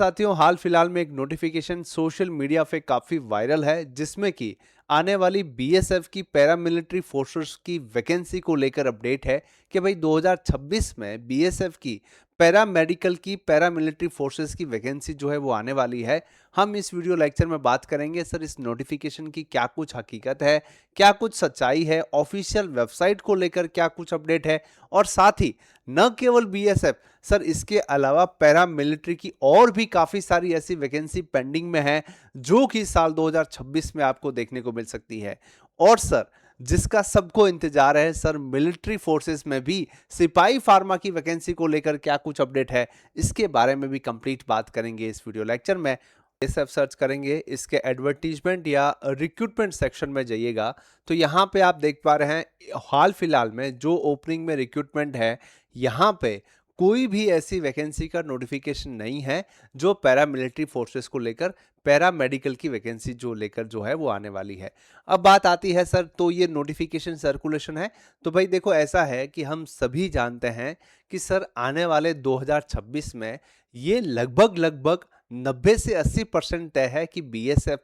साथियों, हाल फिलहाल में एक नोटिफिकेशन सोशल मीडिया पे काफी वायरल है जिसमें कि आने वाली बीएसएफ की पैरामिलिट्री फोर्सेस की वैकेंसी को लेकर अपडेट है कि भाई 2026 में बीएसएफ की पैरामेडिकल की पैरामिलिट्री फोर्सेस की वैकेंसी जो है वो आने वाली है। हम इस वीडियो लेक्चर में बात करेंगे सर इस नोटिफिकेशन की क्या कुछ हकीकत है, क्या कुछ सच्चाई है, ऑफिशियल वेबसाइट को लेकर क्या कुछ अपडेट है और साथ ही न केवल बीएसएफ सर इसके अलावा पैरामिलिट्री की और भी काफी सारी ऐसी वैकेंसी पेंडिंग में है जो कि साल 2026 में आपको देखने को मिल सकती है। और सर जिसका सबको इंतजार है सर मिलिट्री फोर्सेस में भी सिपाही फार्मा की वैकेंसी को लेकर क्या कुछ अपडेट है, इसके बारे में भी कंप्लीट बात करेंगे इस वीडियो लेक्चर में। बीएसएफ सर्च करेंगे, इसके एडवर्टीजमेंट या रिक्रूटमेंट सेक्शन में जाइएगा तो यहाँ पे आप देख पा रहे हैं हाल फिलहाल में जो ओपनिंग में रिक्रूटमेंट है यहाँ पे कोई भी ऐसी वैकेंसी का नोटिफिकेशन नहीं है जो पैरामिलिट्री फोर्सेस को लेकर पैरामेडिकल की वैकेंसी जो लेकर जो है वो आने वाली है। अब बात आती है सर तो ये नोटिफिकेशन सर्कुलेशन है तो भाई देखो ऐसा है कि हम सभी जानते हैं कि सर आने वाले 2026 में ये लगभग 90 से 80% तय है कि बीएसएफ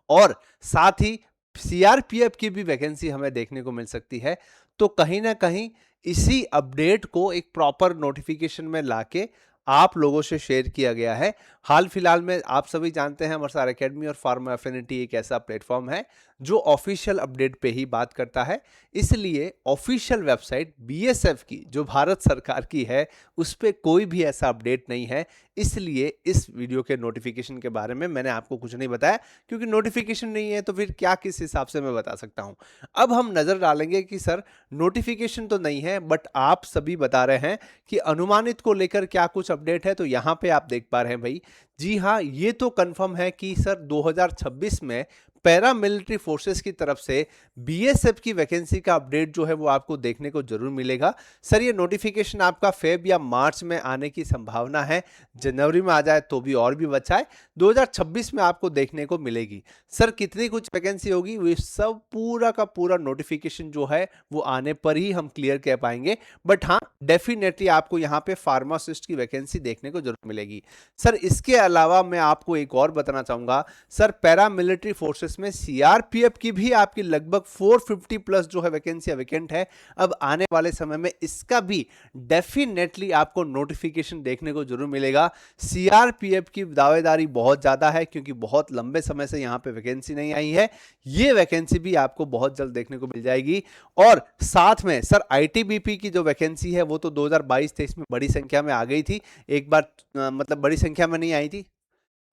और साथ ही सीआरपीएफ की भी वैकेंसी हमें देखने को मिल सकती है। तो कहीं ना कहीं इसी अपडेट को एक प्रॉपर नोटिफिकेशन में लाके आप लोगों से शेयर किया गया है। हाल फिलहाल में आप सभी जानते हैं अमरसार एकेडमी और फार्मा एफिनिटी एक ऐसा प्लेटफॉर्म है जो ऑफिशियल अपडेट पे ही बात करता है, इसलिए ऑफिशियल वेबसाइट बीएसएफ की जो भारत सरकार की है उस पर कोई भी ऐसा अपडेट नहीं है। इसलिए इस वीडियो के नोटिफिकेशन के बारे में मैंने आपको कुछ नहीं बताया क्योंकि नोटिफिकेशन नहीं है तो फिर क्या किस हिसाब से मैं बता सकता हूं। अब हम नजर डालेंगे कि सर नोटिफिकेशन तो नहीं है बट आप सभी बता रहे हैं कि अनुमानित को लेकर क्या कुछ अपडेट है। तो यहां पे आप देख पा रहे हैं भाई, जी हां, ये तो कंफर्म है कि सर 2026 में पैरामिलिट्री फोर्सेस की तरफ से बीएसएफ की वैकेंसी का अपडेट जो है वो आपको देखने को जरूर मिलेगा। सर ये नोटिफिकेशन आपका फेब या मार्च में आने की संभावना है, जनवरी में आ जाए तो भी और भी बचा है, 2026 में आपको देखने को मिलेगी। सर कितनी कुछ वैकेंसी होगी वो सब पूरा का पूरा नोटिफिकेशन जो है वो आने पर ही हम क्लियर कह पाएंगे, बट हाँ डेफिनेटली आपको यहाँ पे फार्मासिस्ट की वैकेंसी देखने को जरूर मिलेगी। सर इसके अलावा मैं आपको एक और बताना चाहूंगा, सर पैरामिलिट्री फोर्सेस में सीआरपीएफ की भी आपकी लगभग 450 प्लस जो है वैकेंसी वैकेंट है। अब आने वाले समय में इसका भी डेफिनेटली आपको नोटिफिकेशन देखने को जरूर मिलेगा। सीआरपीएफ की दावेदारी बहुत ज्यादा है क्योंकि बहुत लंबे समय से यहां पे वैकेंसी नहीं आई है, ये वैकेंसी भी आपको बहुत जल्द देखने को मिल जाएगी। और साथ में सर आईटीबीपी की जो वैकेंसी है वो तो 2022-23 में बड़ी संख्या में आ गई थी, एक बार मतलब बड़ी संख्या में नहीं आई थी।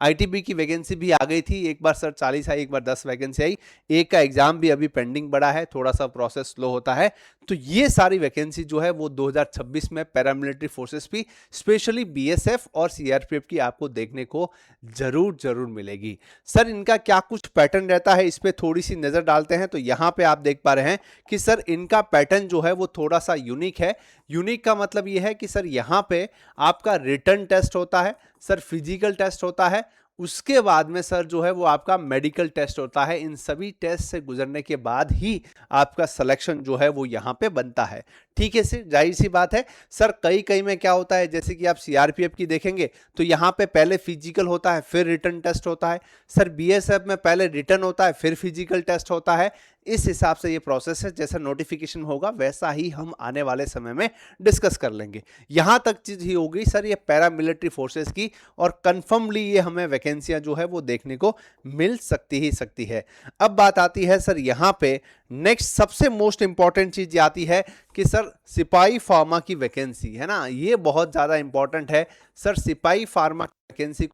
आईटीबी की वैकेंसी भी आ गई थी, एक बार सर 40 आई, एक बार 10 वैकेंसी आई, एक का एग्जाम भी अभी पेंडिंग पड़ा है, थोड़ा सा प्रोसेस स्लो होता है। तो ये सारी वैकेंसी जो है वो 2026 में पैरामिलिट्री फोर्सेस भी स्पेशली बीएसएफ और सीआरपीएफ की आपको देखने को जरूर मिलेगी। सर इनका क्या कुछ पैटर्न रहता है इस पे थोड़ी सी नजर डालते हैं तो यहाँ पे आप देख पा रहे हैं कि सर इनका पैटर्न जो है वो थोड़ा सा यूनिक है। यूनिक का मतलब ये है कि सर यहाँ पे आपका रिटन टेस्ट होता है, सर फिजिकल टेस्ट होता है, उसके बाद में सर जो है वो आपका मेडिकल टेस्ट होता है। इन सभी टेस्ट से गुजरने के बाद ही आपका सिलेक्शन जो है वो यहाँ पे बनता है। ठीक है सर, जाहिर सी बात है। सर कई में क्या होता है, जैसे कि आप सीआरपीएफ की देखेंगे तो यहाँ पे पहले फिजिकल होता है फिर रिटन टेस्ट होता है। सर बीएसएफ में पहले रिटन होता है फिर फिजिकल टेस्ट होता है। इस हिसाब से ये प्रोसेस है, जैसा नोटिफिकेशन होगा वैसा ही हम आने वाले समय में डिस्कस कर लेंगे। यहां तक चीज ही होगी सर ये पैरामिलिट्री फोर्सेस की और कंफर्मली ये हमें वैकेंसियां जो है वो देखने को मिल सकती है। अब बात आती है सर यहां पे नेक्स्ट सबसे मोस्ट इंपॉर्टेंट चीज आती है कि सर सिपाही फार्मा की वैकेंसी है ना, ये बहुत ज्यादा इंपॉर्टेंट है। सर सिपाही फार्मा की वैकेंसी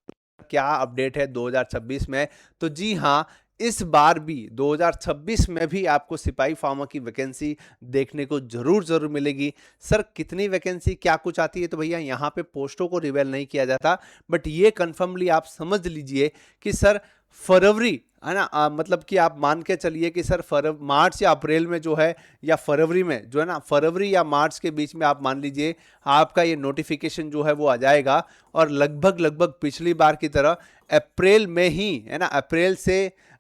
क्या अपडेट है 2026 में, तो जी हाँ इस बार भी 2026 में भी आपको सिपाही फार्मा की वैकेंसी देखने को जरूर मिलेगी। सर कितनी वैकेंसी क्या कुछ आती है तो भैया यहाँ पे पोस्टों को रिवील नहीं किया जाता, बट ये कंफर्मली आप समझ लीजिए कि सर फरवरी है ना? मतलब कि आप मान के चलिए कि सर मार्च या अप्रैल में जो है, या फरवरी में जो है ना, फरवरी या मार्च के बीच में आप मान लीजिए आपका ये नोटिफिकेशन जो है वो आ जाएगा, और लगभग लगभग पिछली बार की तरह अप्रैल में ही, है ना,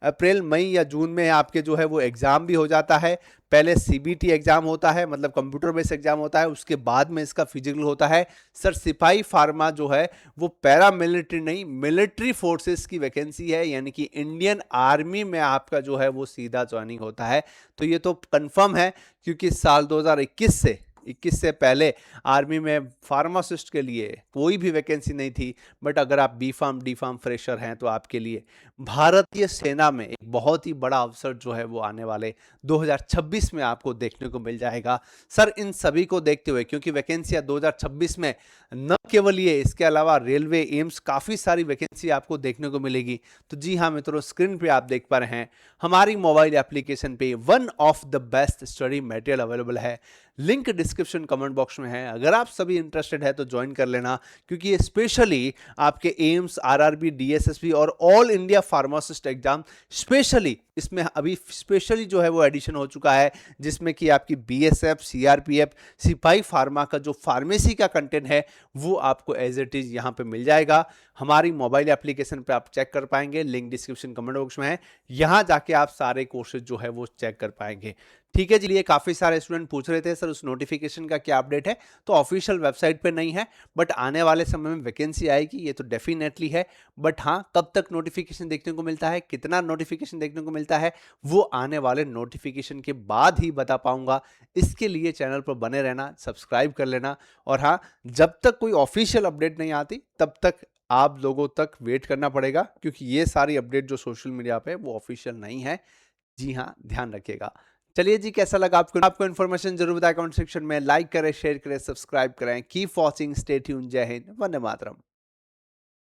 अप्रैल मई या जून में आपके जो है वो एग्जाम भी हो जाता है। पहले सीबीटी एग्जाम होता है, मतलब कंप्यूटर बेस्ड एग्जाम होता है, उसके बाद में इसका फिजिकल होता है। सर सिपाही फार्मा जो है वो पैरा मिलिट्री नहीं, मिलिट्री फोर्सेस की वैकेंसी है, यानी कि इंडियन आर्मी में आपका जो है वो सीधा ज्वाइनिंग होता है। तो ये तो कंफर्म है, क्योंकि साल 2021 से पहले आर्मी में फार्मासिस्ट के लिए कोई भी वैकेंसी नहीं थी। बट अगर आप B pharm D pharm fresher हैं तो आपके लिए भारतीय सेना में एक बहुत ही बड़ा अवसर जो है वो आने वाले 2026 में आपको देखने को मिल जाएगा। सर इन सभी को देखते हुए, क्योंकि वैकेंसियां 2026 में न केवल ये, इसके अलावा रेलवे, एम्स, काफी सारी वैकेंसी आपको देखने को मिलेगी। तो जी हाँ मित्रों, स्क्रीन पे आप देख पा रहे हैं हमारी मोबाइल एप्लीकेशन पे one of the best study material available है। लिंक डिस्क्रिप्शन कमेंट बॉक्स में है, अगर आप सभी इंटरेस्टेड है तो ज्वाइन कर लेना, क्योंकि ये स्पेशली आपके एम्स, आरआरबी, डीएसएसबी और all India pharmacist exam specially, इसमें अभी स्पेशली जो है वो एडिशन हो चुका है, जिसमें कि आपकी बीएसएफ, सीआरपीएफ, सिपाही फार्मा का जो फार्मेसी का कंटेंट है वो आपको एज इट इज यहाँ पे मिल जाएगा। हमारी मोबाइल एप्लीकेशन पे आप चेक कर पाएंगे, लिंक डिस्क्रिप्शन कमेंट बॉक्स में है, यहां जाके आप सारे कोर्सेज जो है वो चेक कर पाएंगे। ठीक है जी। लिए काफी सारे स्टूडेंट पूछ रहे थे सर उस नोटिफिकेशन का क्या अपडेट है, तो ऑफिशियल वेबसाइट पे नहीं है, बट आने वाले समय में वैकेंसी आएगी, ये तो डेफिनेटली है। बट हाँ, कब तक नोटिफिकेशन देखने को मिलता है, कितना नोटिफिकेशन देखने को मिलता है, वो आने वाले नोटिफिकेशन के बाद ही बता पाऊंगा। इसके लिए चैनल पर बने रहना, सब्सक्राइब कर लेना, और हाँ, जब तक कोई ऑफिशियल अपडेट नहीं आती तब तक आप लोगों तक वेट करना पड़ेगा, क्योंकि ये सारी अपडेट जो सोशल मीडिया पे वो ऑफिशियल नहीं है। जी हाँ, ध्यान रखिएगा। चलिए जी, कैसा लगा आपको इन्फॉर्मेशन जरूर बताएं कमेंट सेक्शन में, लाइक करें, शेयर करें, सब्सक्राइब करें। Keep watching, stay tune. जय हिंद, वंदे मातरम।